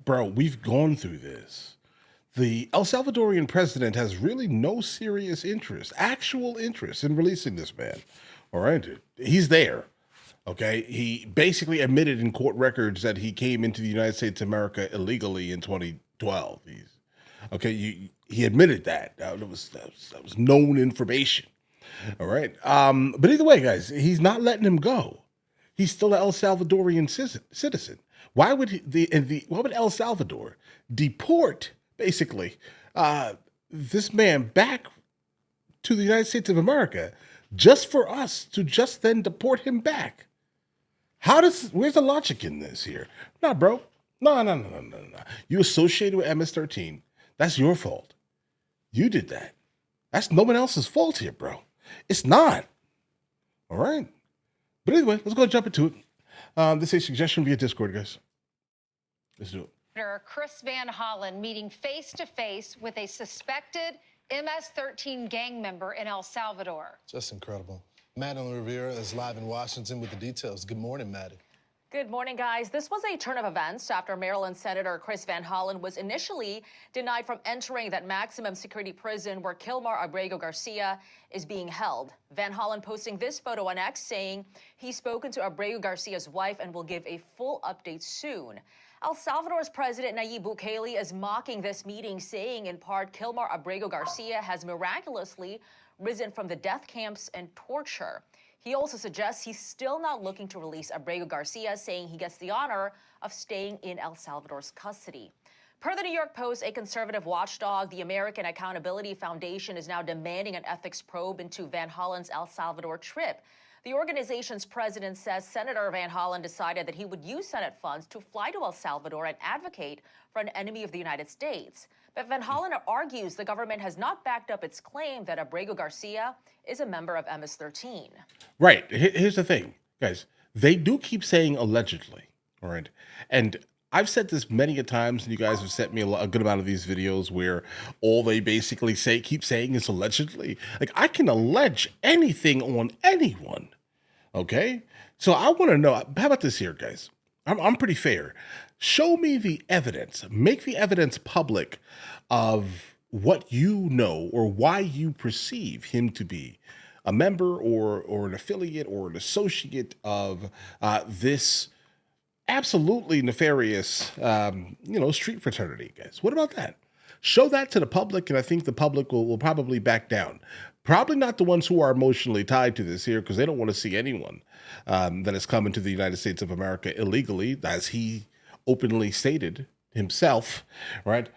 bro, we've gone through this. The El Salvadorian president has really no serious interest, actual interest in releasing this man. All right. He's there. Okay. He basically admitted in court records that he came into the United States of America illegally in 2012. He admitted that. That was known information. All right. But either way, guys, he's not letting him go. He's still an El Salvadorian citizen. Why would why would El Salvador deport basically this man back to the United States of America just for us to just then deport him back? Where's the logic in this here? Nah, bro. No. You associated with MS-13. That's your fault. You did that. That's no one else's fault here, bro. It's not. All right. But anyway, let's go jump into it. This is a suggestion via Discord, guys. Let's do it. Senator Chris Van Hollen meeting face-to-face with a suspected MS-13 gang member in El Salvador. Just incredible. Madeline Rivera is live in Washington with the details. Good morning, Maddie. Good morning, guys. This was a turn of events after Maryland Senator Chris Van Hollen was initially denied from entering that maximum security prison where Kilmar Abrego Garcia is being held. Van Hollen posting this photo on X saying he's spoken to Abrego Garcia's wife and will give a full update soon. El Salvador's President Nayib Bukele is mocking this meeting, saying in part Kilmar Abrego Garcia has miraculously risen from the death camps and torture. He also suggests he's still not looking to release Abrego Garcia, saying he gets the honor of staying in El Salvador's custody. Per the New York Post, a conservative watchdog, the American Accountability Foundation, is now demanding an ethics probe into Van Hollen's El Salvador trip. The organization's president says Senator Van Hollen decided that he would use Senate funds to fly to El Salvador and advocate for an enemy of the United States. But Van Hollen argues the government has not backed up its claim that Abrego Garcia is a member of MS-13. Right. Here's the thing, guys. They do keep saying allegedly, all right? And I've said this many a times, and you guys have sent me a good amount of these videos where all they basically keep saying is allegedly. Like, I can allege anything on anyone, okay? So I want to know, how about this here, guys? I'm pretty fair. Show me the evidence. Make the evidence public of what you know or why you perceive him to be a member or an affiliate or an associate of this absolutely nefarious, street fraternity, guys. What about that? Show that to the public, and I think the public will probably back down. Probably not the ones who are emotionally tied to this here, because they don't want to see anyone that has come into the United States of America illegally, as he openly stated himself, right?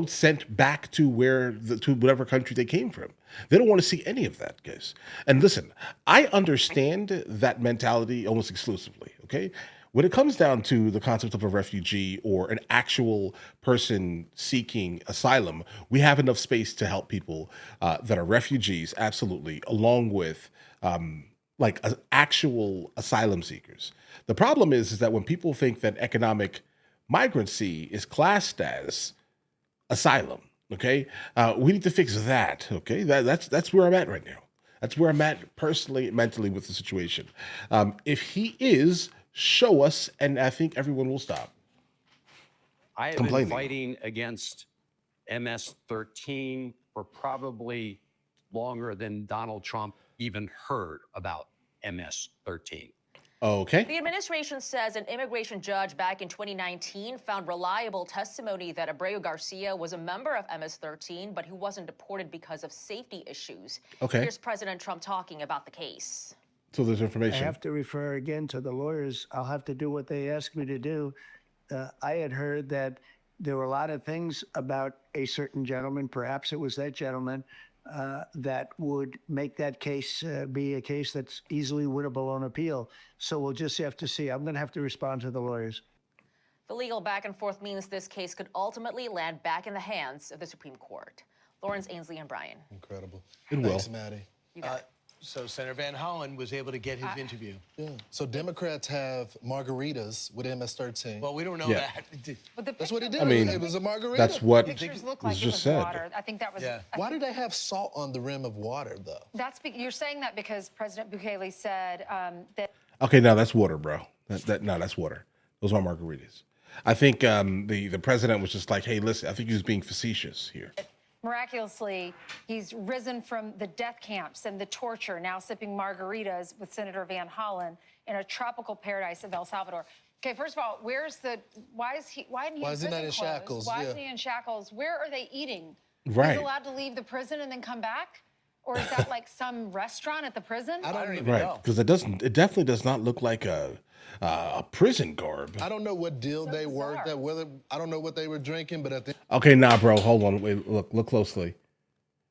Sent back to whatever country they came from. They don't want to see any of that, guys. And listen, I understand that mentality almost exclusively, okay? When it comes down to the concept of a refugee or an actual person seeking asylum, we have enough space to help people that are refugees, absolutely, along with actual asylum seekers. The problem is that when people think that economic migrancy is classed as asylum, okay, we need to fix that, okay? That's where I'm at right now. That's where I'm at personally, mentally with the situation. If he is, show us, and I think everyone will stop. I have been fighting against MS-13 for probably longer than Donald Trump even heard about MS-13. Okay. The administration says an immigration judge back in 2019 found reliable testimony that Abrego Garcia was a member of MS-13, but he wasn't deported because of safety issues. Okay. Here's President Trump talking about the case. So there's information. I have to refer again to the lawyers. I'll have to do what they asked me to do. I had heard that there were a lot of things about a certain gentleman, perhaps it was that gentleman, that would make that case be a case that's easily winnable on appeal. So we'll just have to see. I'm going to have to respond to the lawyers. The legal back and forth means this case could ultimately land back in the hands of the Supreme Court. Lawrence, Ainsley, and Brian. Incredible. It will. Thanks, Maddie. You got it. So Senator Van Hollen was able to get his interview. Yeah. So Democrats have margaritas with MS-13. Well, we don't know Yeah. that. But the That's what he did. I mean, it was a margarita. That's what pictures look was like it just was said. water. I think that was. Yeah. Why do they have salt on the rim of water, though? You're saying that because President Bukele said that. Okay, now that's water, bro. That's water. Those are margaritas. I think the president was just like, hey, listen, I think he was being facetious here. Miraculously, he's risen from the death camps and the torture, now sipping margaritas with Senator Van Hollen in a tropical paradise of El Salvador. Okay, first of all, why isn't he not in shackles? Why isn't he in shackles? Where are they eating? Right. He's allowed to leave the prison and then come back? Or is that like some restaurant at the prison? I don't even Right, know. because it definitely does not look like a prison garb. I don't know what deal So they bizarre. worked at. I don't know what they were drinking, but at the Okay, nah, bro, hold on, wait, look closely.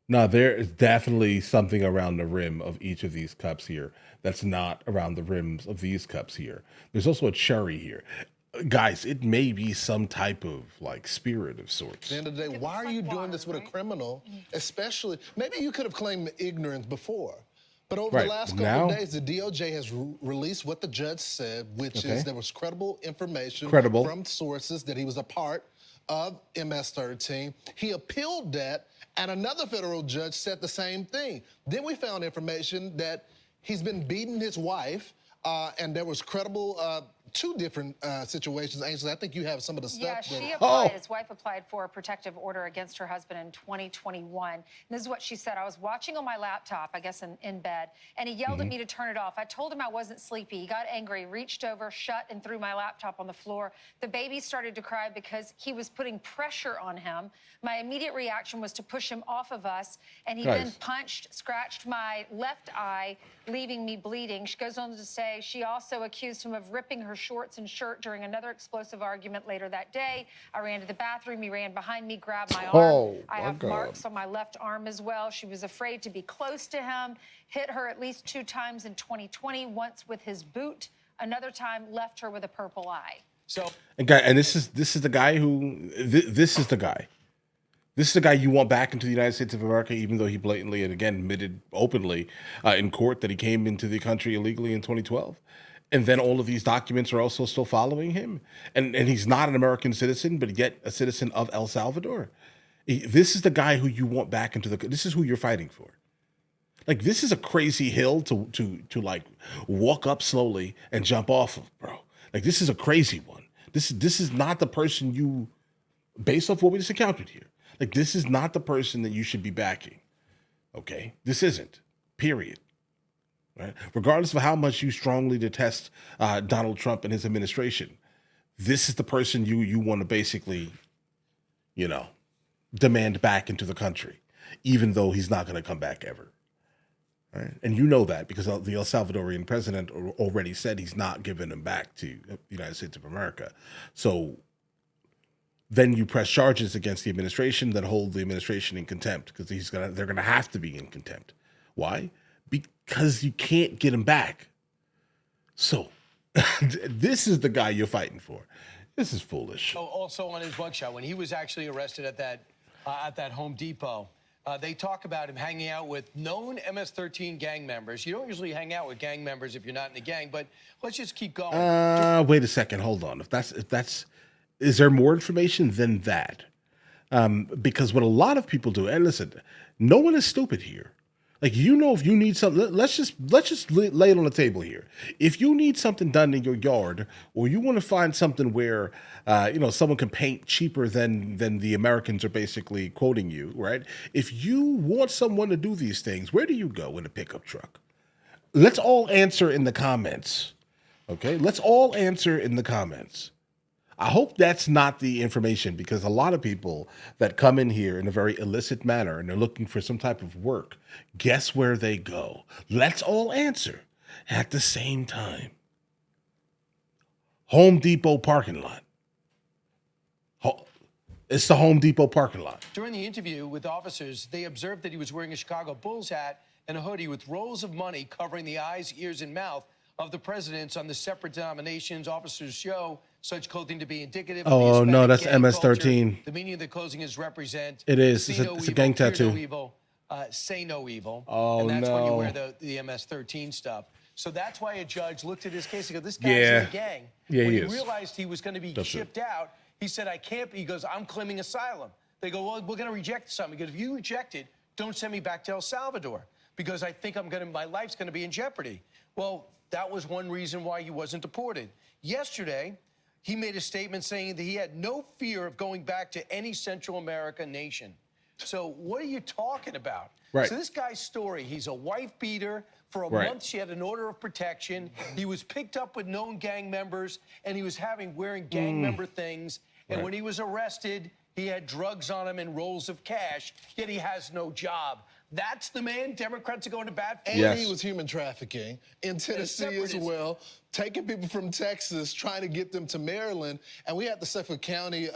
No, there is definitely something around the rim of each of these cups here that's not around the rims of these cups here. There's also a cherry here. Guys, it may be some type of like spirit of sorts. At the end of the day, why are you doing this with a criminal? Especially, maybe you could have claimed ignorance before. But over the last couple of days, the DOJ has released what the judge said, which is there was credible information from sources that he was a part of MS-13. He appealed that, and another federal judge said the same thing. Then we found information that he's been beating his wife, and there was credible two different situations. Ainsley, I think you have some of the stuff. Yeah, his wife applied for a protective order against her husband in 2021. And this is what she said. I was watching on my laptop, I guess in bed, and he yelled at me to turn it off. I told him I wasn't sleepy. He got angry, reached over, shut, and threw my laptop on the floor. The baby started to cry because he was putting pressure on him. My immediate reaction was to push him off of us, and he then punched, scratched my left eye, leaving me bleeding. She goes on to say she also accused him of ripping her shorts and shirt during another explosive argument later that day. I ran to the bathroom. He ran behind me, grabbed my arm. I have marks on my left arm as well. She was afraid to be close to him, hit her at least 2 times in 2020, once with his boot, another time left her with a purple eye. So, and this is the guy who this is the guy. This is the guy you want back into the United States of America, even though he blatantly and again admitted openly in court that he came into the country illegally in 2012. And then all of these documents are also still following him. And he's not an American citizen, but yet a citizen of El Salvador. This is the guy who you want back into this is who you're fighting for. Like, this is a crazy hill to like walk up slowly and jump off of, bro. Like, this is a crazy one. This is not the person you, based off what we just encountered here. Like, this is not the person that you should be backing. Okay? This isn't. Period. Right? Regardless of how much you strongly detest Donald Trump and his administration, this is the person you want to basically, demand back into the country, even though he's not going to come back ever. Right? And you know that because the El Salvadorian president already said he's not giving him back to the United States of America. So then you press charges against the administration that hold the administration in contempt because they're gonna have to be in contempt. Why? Because you can't get him back. So this is the guy you're fighting for. This is foolish. Also on his mugshot, when he was actually arrested at that Home Depot, they talk about him hanging out with known MS-13 gang members. You don't usually hang out with gang members if you're not in the gang, but let's just keep going. Wait a second. Hold on. If that's is there more information than that? Because what a lot of people do, and listen, no one is stupid here. Like, if you need something, let's just lay it on the table here. If you need something done in your yard, or you want to find something where, someone can paint cheaper than the Americans are basically quoting you, right? If you want someone to do these things, where do you go in a pickup truck? Let's all answer in the comments. Okay, let's all answer in the comments. I hope that's not the information, because a lot of people that come in here in a very illicit manner and they're looking for some type of work, guess where they go? Let's all answer at the same time. Home Depot parking lot. It's the Home Depot parking lot. During the interview with officers, they observed that he was wearing a Chicago Bulls hat and a hoodie with rolls of money covering the eyes, ears, and mouth of the presidents on the separate denominations. Officers show such clothing to be indicative of the Hispanic no, that's gang MS-13. culture. The meaning of the clothing is represent. It is. See It's a gang tattoo. No evil, say no evil. Oh, and that's when you no. wear the MS-13 stuff. So that's why a judge looked at his case and go, this guy's in the gang. Yeah, when he he is. realized he was going to be shipped out, he said, I can't be. He goes, I'm claiming asylum. They go, well, we're going to reject something. He goes, if you reject it, don't send me back to El Salvador, because I think my life's going to be in jeopardy. Well, that was one reason why he wasn't deported. Yesterday, he made a statement saying that he had no fear of going back to any Central American nation. So what are you talking about? Right. So this guy's story, he's a wife beater. For a Right. month, she had an order of protection. He was picked up with known gang members, and he was wearing gang member things. And Right. when he was arrested, he had drugs on him and rolls of cash, yet he has no job. That's the man Democrats are going to bat for. And Yes. he was human trafficking in Tennessee as well, taking people from Texas, trying to get them to Maryland. And we had the Suffolk County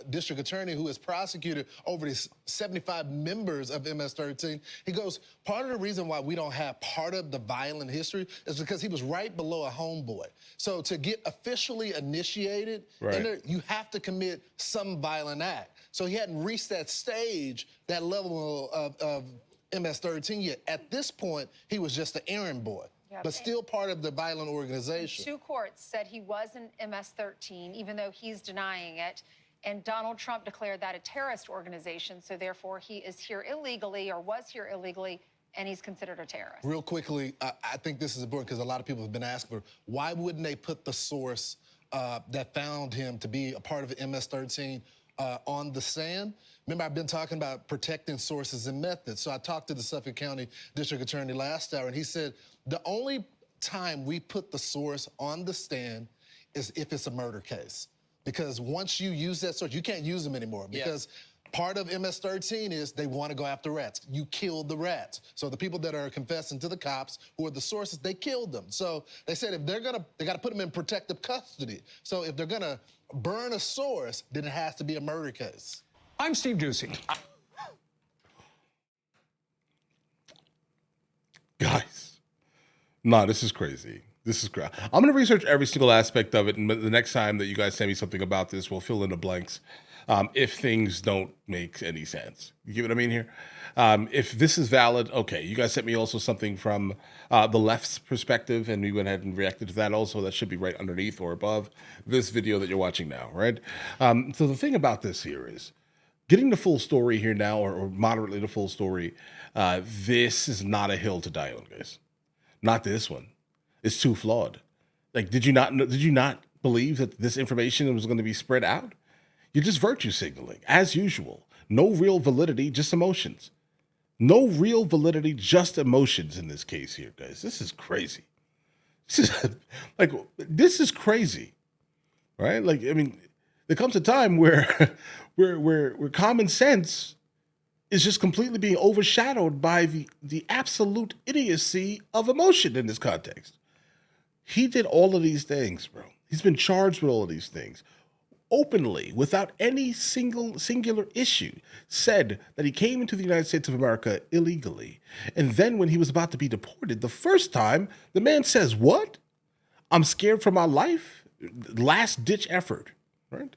District Attorney who has prosecuted over these 75 members of MS-13. He goes, part of the reason why we don't have part of the violent history is because he was right below a homeboy. So to get officially initiated, Right. you have to commit some violent act. So he hadn't reached that stage, that level of MS-13 yet. At this point, he was just an errand boy, but still part of the violent organization. 2 courts said he was an MS-13, even though he's denying it. And Donald Trump declared that a terrorist organization, so therefore he is here illegally or was here illegally, and he's considered a terrorist. Real quickly, I think this is important because a lot of people have been asking for, why wouldn't they put the source that found him to be a part of MS-13 on the stand? Remember, I've been talking about protecting sources and methods. So I talked to the Suffolk County District Attorney last hour, and he said the only time we put the source on the stand is if it's a murder case. Because once you use that source, you can't use them anymore. Because part of MS-13 is they want to go after rats. You killed the rats. So the people that are confessing to the cops, who are the sources, they killed them. So they said if they got to put them in protective custody. So if they're gonna burn a source, then it has to be a murder case. I'm Steve Ducey. Guys, nah, this is crazy. This is crazy. I'm going to research every single aspect of it, and the next time that you guys send me something about this, we'll fill in the blanks if things don't make any sense. You get what I mean here? If this is valid, okay. You guys sent me also something from the left's perspective, and we went ahead and reacted to that also. That should be right underneath or above this video that you're watching now, right? So the thing about this here is, getting the full story here now, or moderately the full story, this is not a hill to die on, guys. Not this one. It's too flawed. Like, did you not believe that this information was going to be spread out? You're just virtue signaling, as usual. No real validity, just emotions. No real validity, just emotions in this case here, guys. This is crazy. This is crazy, right? Like, I mean, there comes a time where where common sense is just completely being overshadowed by the absolute idiocy of emotion in this context. He did all of these things, bro. He's been charged with all of these things openly, without any singular issue, said that he came into the United States of America illegally. And then when he was about to be deported, the first time, the man says, what? I'm scared for my life? Last ditch effort, right?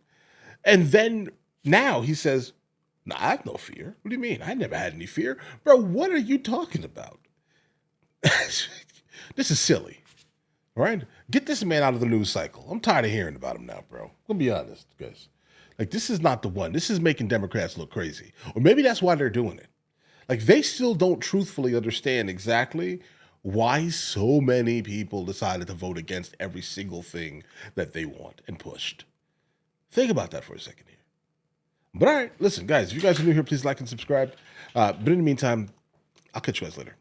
And then now he says, no, I have no fear. What do you mean? I never had any fear. Bro, what are you talking about? This is silly. All right? Get this man out of the news cycle. I'm tired of hearing about him now, bro. I'm going to be honest, guys. Like, this is not the one. This is making Democrats look crazy. Or maybe that's why they're doing it. Like, they still don't truthfully understand exactly why so many people decided to vote against every single thing that they want and pushed. Think about that for a second here. But all right, listen, guys, if you guys are new here, please like and subscribe. But in the meantime, I'll catch you guys later.